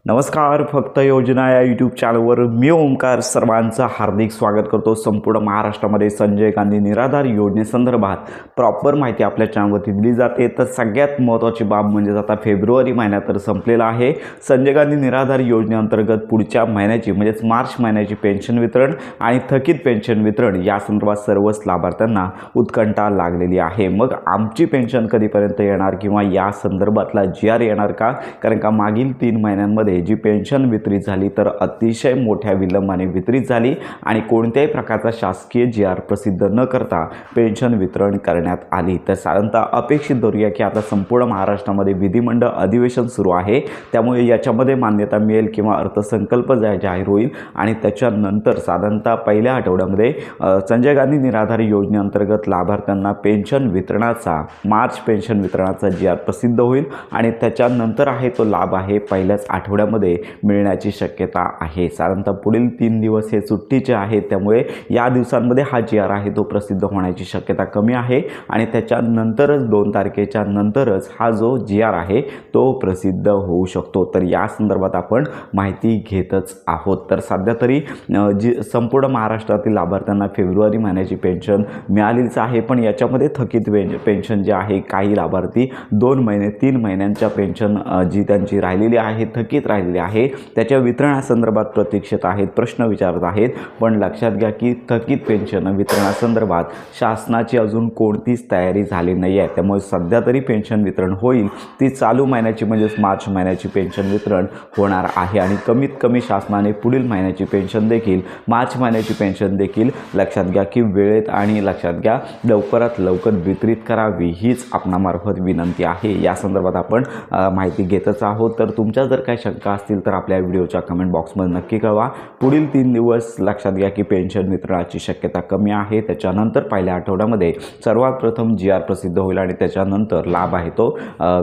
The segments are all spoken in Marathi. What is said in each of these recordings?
नमस्कार. फक्त योजना या यूट्यूब चॅनलवर मी ओमकार सर्वांचं हार्दिक स्वागत करतो. संपूर्ण महाराष्ट्रामध्ये संजय गांधी निराधार योजनेसंदर्भात प्रॉपर माहिती आपल्या चॅनलवरती दिली जाते. तर सगळ्यात महत्त्वाची बाब म्हणजे आता फेब्रुवारी महिना तर संपलेला आहे. संजय गांधी निराधार योजनेअंतर्गत पुढच्या महिन्याची म्हणजेच मार्च महिन्याची पेन्शन वितरण आणि थकीत पेन्शन वितरण या संदर्भात सर्वच लाभार्थ्यांना उत्कंठा लागलेली आहे. मग आमची पेन्शन कधीपर्यंत येणार किंवा या संदर्भातला GR येणार का? कारण का मागील 3 महिन्यांमध्ये जी पेन्शन वितरित झाली तर अतिशय मोठ्या विलंबाने वितरित झाली आणि कोणत्याही प्रकारचा शासकीय GR प्रसिद्ध न करता पेन्शन वितरण करण्यात आली. तर साधारणतः अपेक्षित धरूया की आता संपूर्ण महाराष्ट्रामध्ये विधिमंडळ अधिवेशन सुरू आहे, त्यामुळे याच्यामध्ये मान्यता मिळेल किंवा अर्थसंकल्प जाहीर होईल आणि त्याच्यानंतर साधारणतः पहिल्या आठवड्यामध्ये संजय गांधी निराधार योजनेअंतर्गत लाभार्थ्यांना पेन्शन वितरणाचा मार्च पेन्शन वितरणाचा GR प्रसिद्ध होईल आणि त्याच्यानंतर आहे तो लाभ आहे पहिल्याच आठवड्यामध्ये मिळण्याची शक्यता आहे. साधारणतः पुढील 3 दिवस हे सुट्टीचे आहेत, त्यामुळे या दिवसांमध्ये हा GR आहे तो प्रसिद्ध होण्याची शक्यता कमी आहे आणि त्याच्यानंतरच 2 तारखेच्या नंतरच हा जो GR आहे तो प्रसिद्ध होऊ शकतो. तर या संदर्भात आपण माहिती घेतच आहोत. तर सध्या तरी संपूर्ण महाराष्ट्रातील लाभार्थ्यांना फेब्रुवारी महिन्याची पेन्शन मिळालीच आहे, पण याच्यामध्ये थकीत पेन्शन जे आहे काही लाभार्थी 2 महिने 3 महिन्यांच्या पेन्शन जी त्यांची राहिलेली आहे थकीत राहिलेली आहे त्याच्या वितरणासंदर्भात प्रतीक्षेत आहेत, प्रश्न विचारत आहेत. पण लक्षात घ्या की थकीत पेन्शन वितरणासंदर्भात शासनाची अजून कोणतीच तयारी झाली नाही आहे. त्यामुळे सध्या तरी पेन्शन वितरण होईल ती चालू महिन्याची म्हणजेच मार्च महिन्याची पेन्शन वितरण होणार आहे आणि कमीत कमी शासनाने पुढील महिन्याची पेन्शन देखील मार्च महिन्याची पेन्शन देखील लक्षात घ्या की वेळेत आणि लक्षात घ्या लवकरात लवकर वितरित करावी हीच आपणामार्फत विनंती आहे. या संदर्भात आपण माहिती घेतच आहोत. तर तुमच्या जर काही शंका असतील तर आपल्या व्हिडिओच्या कमेंट बॉक्समध्ये नक्की कळवा. पुढील 3 दिवस लक्षात घ्या की पेन्शन वितरणाची शक्यता कमी आहे. त्याच्यानंतर पहिल्या आठवड्यामध्ये सर्वात प्रथम GR प्रसिद्ध होईल आणि त्याच्यानंतर लाभ आहे तो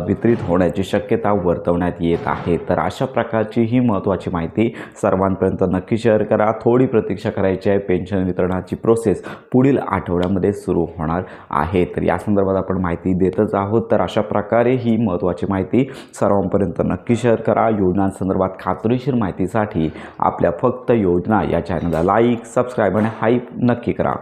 वितरित होण्याची शक्यता वर्तवण्यात येत आहे. तर अशा प्रकारची ही महत्त्वाची माहिती सर्वांपर्यंत नक्की शेअर करा. थोडी प्रतीक्षा करायची आहे. पेन्शन वितरणाची प्रोसेस पुढील आठवड्यामध्ये सुरू होणार आहे. तर या संदर्भात आपण माहिती देतच आहोत. तर अशा प्रकारे ही महत्त्वाची माहिती सर्वांपर्यंत नक्की शेअर करा. योजनांसंदर्भात खात्रीशीर माहितीसाठी आपल्या फक्त योजना या चॅनलला लाईक, सबस्क्राईब आणि हाईप नक्की करा.